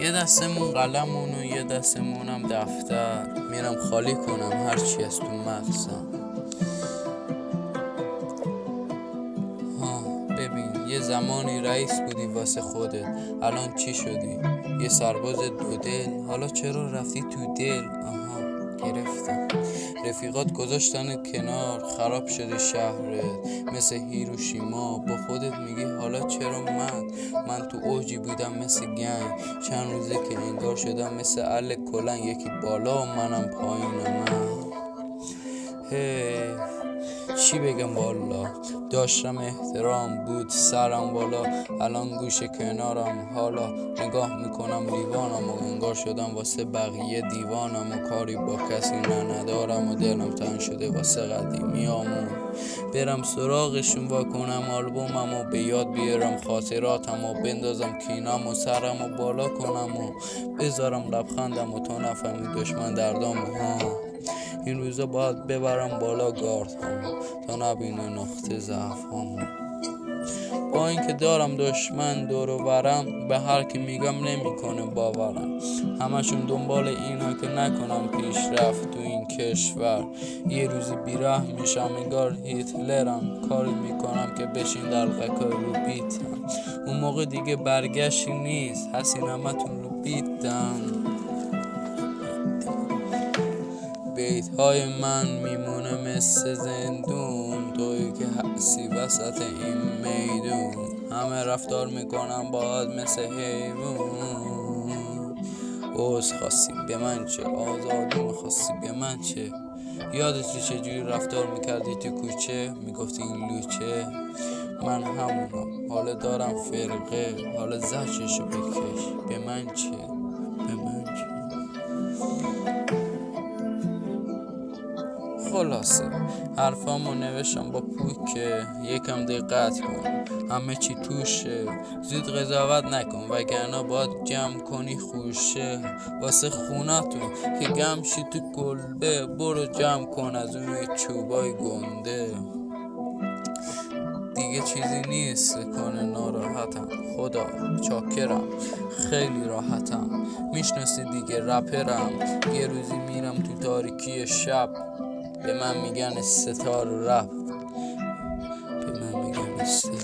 یه دستمون قلمون و یه دستمونم دفتر، میرم خالی کنم هرچی از تو مغزم. ببین یه زمانی رئیس بودی واسه خودت، الان چی شدی؟ یه سرباز دو دل، حالا چرا رفتی تو دل؟ گرفتم. رفیقات گذاشتن کنار، خراب شده شهرت مثل هیروشیما. با خودت میگی حالا چرا من تو اوجی بودم مثل گنگ، چند روزه که انگار شدم مثل ال کلن، یکی بالا و منم پایین. چی بگم والا، داشتم احترام بود سرم بالا، الان گوشه کنارم، حالا نگاه میکنم لیوانم و انگار شدم واسه بقیه دیوانم و کاری با کسی ندارم و دلم تنگ شده واسه قدیمیامون. برم سراغشون و کنم آلبومم و به یاد بیارم خاطراتم و بندازم کینم و سرم و بالا کنم و بذارم لبخندم و تو نفهمی دشمن دردامو. این روزا باید ببرم بالا گاردهامو تا نبینه نقطه ضعفامو. با اینکه دارم دشمن دور و برم، به هر کی میگم نمیکنه باورم. همشون دنبال اینا که نکنم پیشرفت تو این کشور. یه روزی بیراه میشم انگار هیتلرم، کاری میکنم که بشین در قکای رو بیتم. اون موقع دیگه برگشتی نیست، هستین همتون رو بیتم. بیت های من میمونه مثل زندون، توی که هستی وسط این میدون. همه رفتار میکنم باید مثل حیوون. عوض خواستی به من چه، آزادی میخواستی به من چه. یادتی چجوری رفتار میکردی تو کوچه، میگفتی این لوچه. من همونم، حالا دارم فرقه، حالا زجرشو بکش. به من چه، به من چه. خلاصه حرفامو نوشتم با پوکه، یکم دقت کن همه چی توشه. زود قضاوت نکن وگرنه باید جمع کنی خوشه. واسه خونتون که گم شی تو کلبه، برو جمع کن از اون چوبای گنده. دیگه چیزی نیست کنه ناراحتم، خدا چاکرم خیلی راحتم. میشناسی دیگه رپرم، یه روزی میرم تو تاریکی شب، به من میگن ستاره رپ، به من میگن ستاره.